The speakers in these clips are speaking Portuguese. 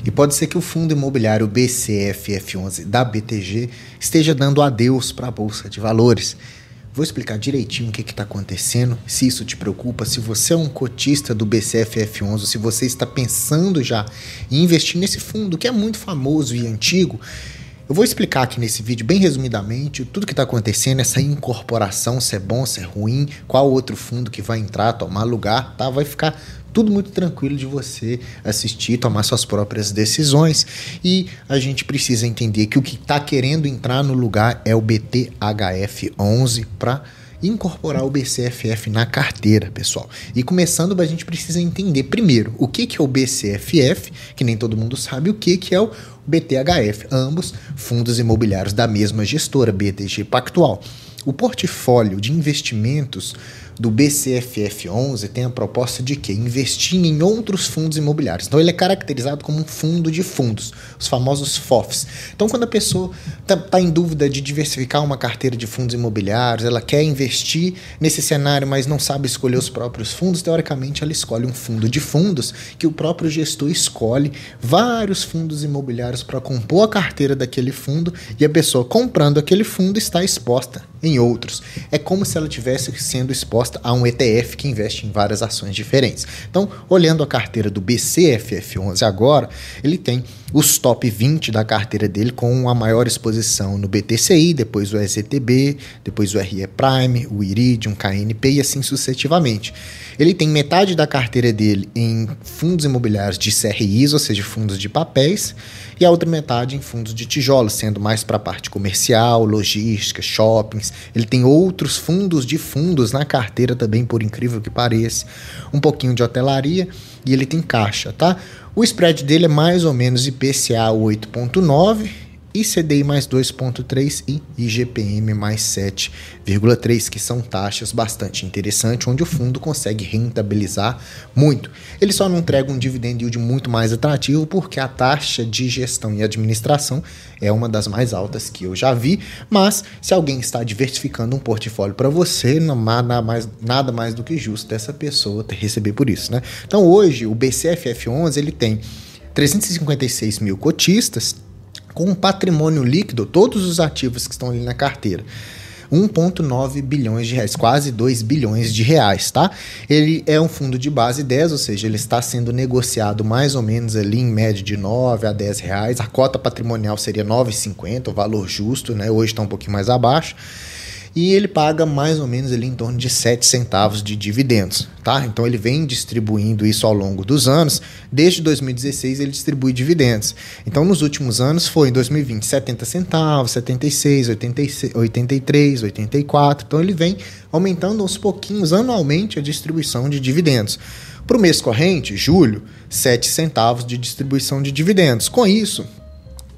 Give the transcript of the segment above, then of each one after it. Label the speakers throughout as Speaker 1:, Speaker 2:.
Speaker 1: E pode ser que o fundo imobiliário BCFF11 da BTG esteja dando adeus para a Bolsa de Valores. Vou explicar direitinho o que está acontecendo, se isso te preocupa, se você é um cotista do BCFF11, se você está pensando já em investir nesse fundo que é muito famoso e antigo. Eu vou explicar aqui nesse vídeo, bem resumidamente, tudo que está acontecendo, essa incorporação, se é bom, se é ruim, qual outro fundo que vai entrar, tomar lugar, tá? Vai ficar tudo muito tranquilo de você assistir, tomar suas próprias decisões. E a gente precisa entender que o que está querendo entrar no lugar é o BTHF11 para incorporar o BCFF na carteira, pessoal. E começando, a gente precisa entender primeiro o que é o BCFF, que nem todo mundo sabe o que é o BTHF, ambos fundos imobiliários da mesma gestora, BTG Pactual. O portfólio de investimentos do BCFF11 tem a proposta de quê? Investir em outros fundos imobiliários. Então ele é caracterizado como um fundo de fundos, os famosos FOFs. Então quando a pessoa está em dúvida de diversificar uma carteira de fundos imobiliários, ela quer investir nesse cenário, mas não sabe escolher os próprios fundos, teoricamente ela escolhe um fundo de fundos que o próprio gestor escolhe vários fundos imobiliários para compor a carteira daquele fundo, e a pessoa comprando aquele fundo está exposta em outros. É como se ela estivesse sendo exposta a um ETF que investe em várias ações diferentes. Então, olhando a carteira do BCFF11 agora, ele tem os top 20 da carteira dele com a maior exposição no BTCI, depois o EZTB, depois o RE Prime, o Iridium, KNP e assim sucessivamente. Ele tem metade da carteira dele em fundos imobiliários de CRIs, ou seja, fundos de papéis, e a outra metade em fundos de tijolos, sendo mais para a parte comercial, logística, shoppings. Ele tem outros fundos de fundos na carteira também, por incrível que pareça, um pouquinho de hotelaria, e ele tem caixa, tá? O spread dele é mais ou menos IPCA 8,9, ICDI mais 2,3 e IGPM mais 7,3, que são taxas bastante interessantes, onde o fundo consegue rentabilizar muito. Ele só não entrega um dividend yield muito mais atrativo, porque a taxa de gestão e administração é uma das mais altas que eu já vi, mas se alguém está diversificando um portfólio para você, nada mais do que justo essa pessoa receber por isso, né? Então hoje o BCFF11 ele tem 356 mil cotistas, com um patrimônio líquido, todos os ativos que estão ali na carteira, 1,9 bilhões de reais, quase 2 bilhões de reais, tá? Ele é um fundo de base 10, ou seja, ele está sendo negociado mais ou menos ali em média de 9 a 10 reais, a cota patrimonial seria 9,50, o valor justo, né? Hoje está um pouquinho mais abaixo. E ele paga mais ou menos ali em torno de 7 centavos de dividendos, tá? Então ele vem distribuindo isso ao longo dos anos. Desde 2016 ele distribui dividendos. Então nos últimos anos foi em 2020 70 centavos, 76, 86, 83, 84. Então ele vem aumentando aos pouquinhos anualmente a distribuição de dividendos. Para o mês corrente, julho, 7 centavos de distribuição de dividendos. Com isso,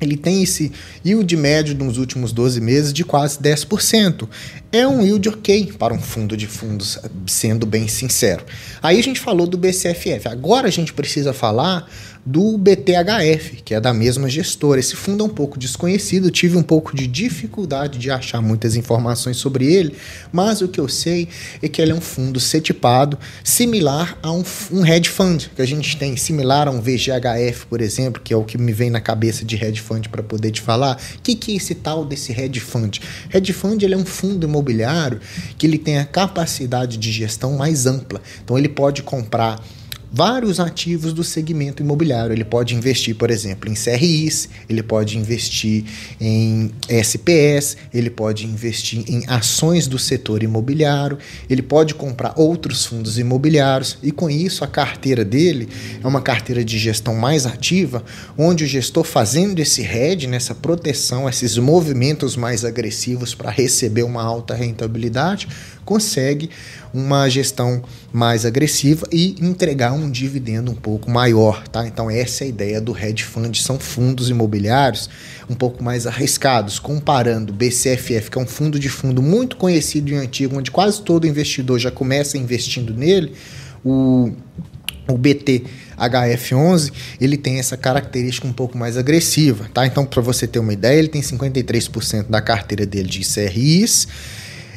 Speaker 1: ele tem esse yield médio nos últimos 12 meses de quase 10%. É um yield ok para um fundo de fundos, sendo bem sincero. Aí a gente falou do BCFF. Agora a gente precisa falar do BTHF, que é da mesma gestora. Esse fundo é um pouco desconhecido, tive um pouco de dificuldade de achar muitas informações sobre ele, mas o que eu sei é que ele é um fundo C-tipado, similar a um hedge fund, que a gente tem, similar a um VGHF, por exemplo, que é o que me vem na cabeça de hedge fund para poder te falar. O que é esse tal desse hedge fund? Hedge fund ele é um fundo imobiliário que ele tem a capacidade de gestão mais ampla, então ele pode comprar vários ativos do segmento imobiliário. Ele pode investir, por exemplo, em CRIs, ele pode investir em SPS, ele pode investir em ações do setor imobiliário, ele pode comprar outros fundos imobiliários, e com isso a carteira dele é uma carteira de gestão mais ativa, onde o gestor, fazendo esse hedge, nessa proteção, esses movimentos mais agressivos para receber uma alta rentabilidade, consegue uma gestão mais agressiva e entregar um dividendo um pouco maior, tá? Então essa é a ideia do hedge fund, são fundos imobiliários um pouco mais arriscados, comparando o BCFF, que é um fundo de fundo muito conhecido e antigo, onde quase todo investidor já começa investindo nele. O BTHF11, ele tem essa característica um pouco mais agressiva, tá? Então, para você ter uma ideia, ele tem 53% da carteira dele de CRIs,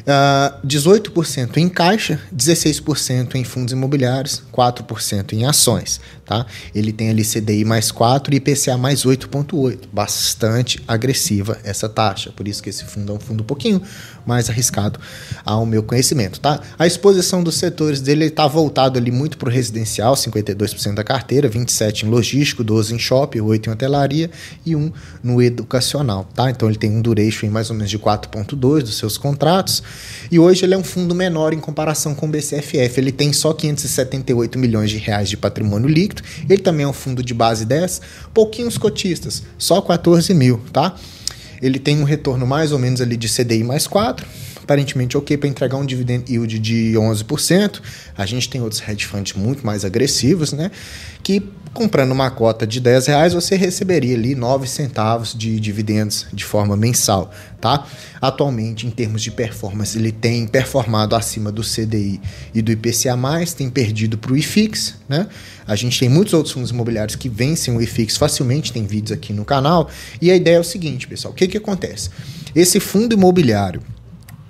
Speaker 1: 18% em caixa, 16% em fundos imobiliários, 4% em ações, tá? Ele tem ali CDI mais 4 e IPCA mais 8,8. Bastante agressiva essa taxa, por isso que esse fundo é um fundo um pouquinho mais arriscado ao meu conhecimento, tá? A exposição dos setores dele está voltado ali muito para o residencial, 52% da carteira, 27% em logístico, 12% em shopping, 8% em hotelaria e 1% no educacional, tá? Então ele tem um duration mais ou menos de 4,2 dos seus contratos. E hoje ele é um fundo menor em comparação com o BCFF. Ele tem só 578 milhões de reais de patrimônio líquido. Ele também é um fundo de base 10. Pouquinhos cotistas, só 14 mil, tá? Ele tem um retorno mais ou menos ali de CDI mais 4. Aparentemente ok para entregar um dividend yield de 11%. A gente tem outros hedge funds muito mais agressivos, né? Que comprando uma cota de R$10, você receberia ali 9 centavos de dividendos de forma mensal, tá? Atualmente, em termos de performance, ele tem performado acima do CDI e do IPCA+, tem perdido para o IFIX, né? A gente tem muitos outros fundos imobiliários que vencem o IFIX facilmente, tem vídeos aqui no canal, e a ideia é o seguinte, pessoal, o que acontece? Esse fundo imobiliário,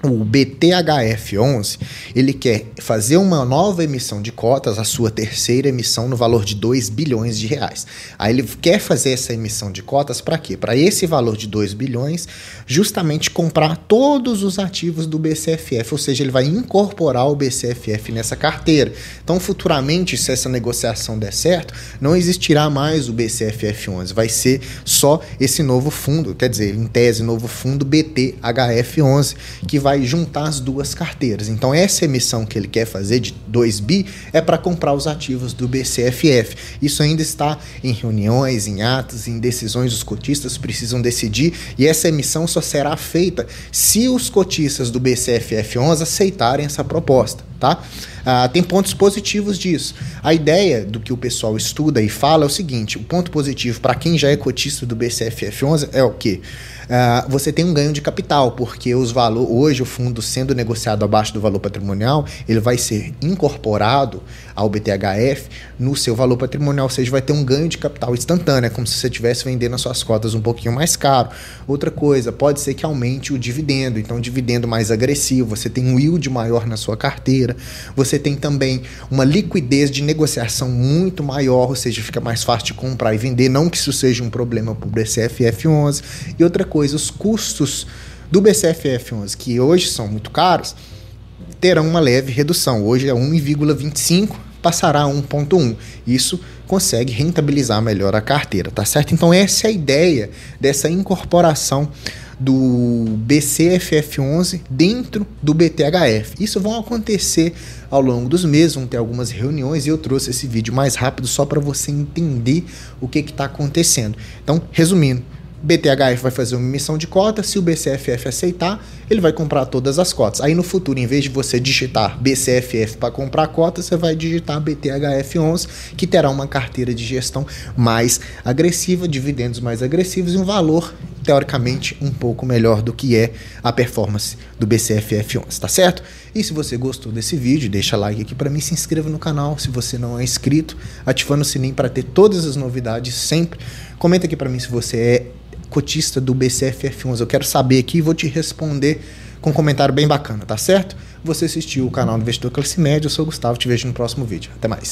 Speaker 1: o BTHF11, ele quer fazer uma nova emissão de cotas, a sua terceira emissão no valor de 2 bilhões de reais. Aí ele quer fazer essa emissão de cotas para quê? Para esse valor de 2 bilhões, justamente comprar todos os ativos do BCFF, ou seja, ele vai incorporar o BCFF nessa carteira. Então, futuramente, se essa negociação der certo, não existirá mais o BCFF11, vai ser só esse novo fundo, quer dizer, em tese, novo fundo BTHF11, que vai juntar as duas carteiras. Então essa emissão que ele quer fazer de 2 bi é para comprar os ativos do BCFF. Isso ainda está em reuniões, em atos, em decisões. Os cotistas precisam decidir e essa emissão só será feita se os cotistas do BCFF11 aceitarem essa proposta, tá? Tem pontos positivos disso. A ideia do que o pessoal estuda e fala é o seguinte: o ponto positivo para quem já é cotista do BCFF11 é o quê? Você tem um ganho de capital, porque hoje o fundo sendo negociado abaixo do valor patrimonial, ele vai ser incorporado ao BTHF no seu valor patrimonial, ou seja, vai ter um ganho de capital instantâneo, é como se você estivesse vendendo as suas cotas um pouquinho mais caro. Outra coisa, pode ser que aumente o dividendo, então dividendo mais agressivo, você tem um yield maior na sua carteira, você tem também uma liquidez de negociação muito maior, ou seja, fica mais fácil de comprar e vender, não que isso seja um problema para o BCFF11. E outra coisa, os custos do BCFF11, que hoje são muito caros, terão uma leve redução. Hoje é 1,25, passará a 1,1. Isso consegue rentabilizar melhor a carteira, tá certo? Então essa é a ideia dessa incorporação do BCFF11 dentro do BTHF. Isso vai acontecer ao longo dos meses, vão ter algumas reuniões e eu trouxe esse vídeo mais rápido só para você entender o que está acontecendo. Então, resumindo, BTHF vai fazer uma emissão de cotas, se o BCFF aceitar, ele vai comprar todas as cotas. Aí no futuro, em vez de você digitar BCFF para comprar cotas, você vai digitar BTHF11, que terá uma carteira de gestão mais agressiva, dividendos mais agressivos e um valor, teoricamente, um pouco melhor do que é a performance do BCFF11, tá certo? E se você gostou desse vídeo, deixa like aqui para mim, se inscreva no canal se você não é inscrito, ativando o sininho para ter todas as novidades sempre. Comenta aqui para mim se você é cotista do BCFF11, eu quero saber aqui e vou te responder com um comentário bem bacana, tá certo? Você assistiu o canal do Investidor Classe Média, eu sou o Gustavo, te vejo no próximo vídeo. Até mais.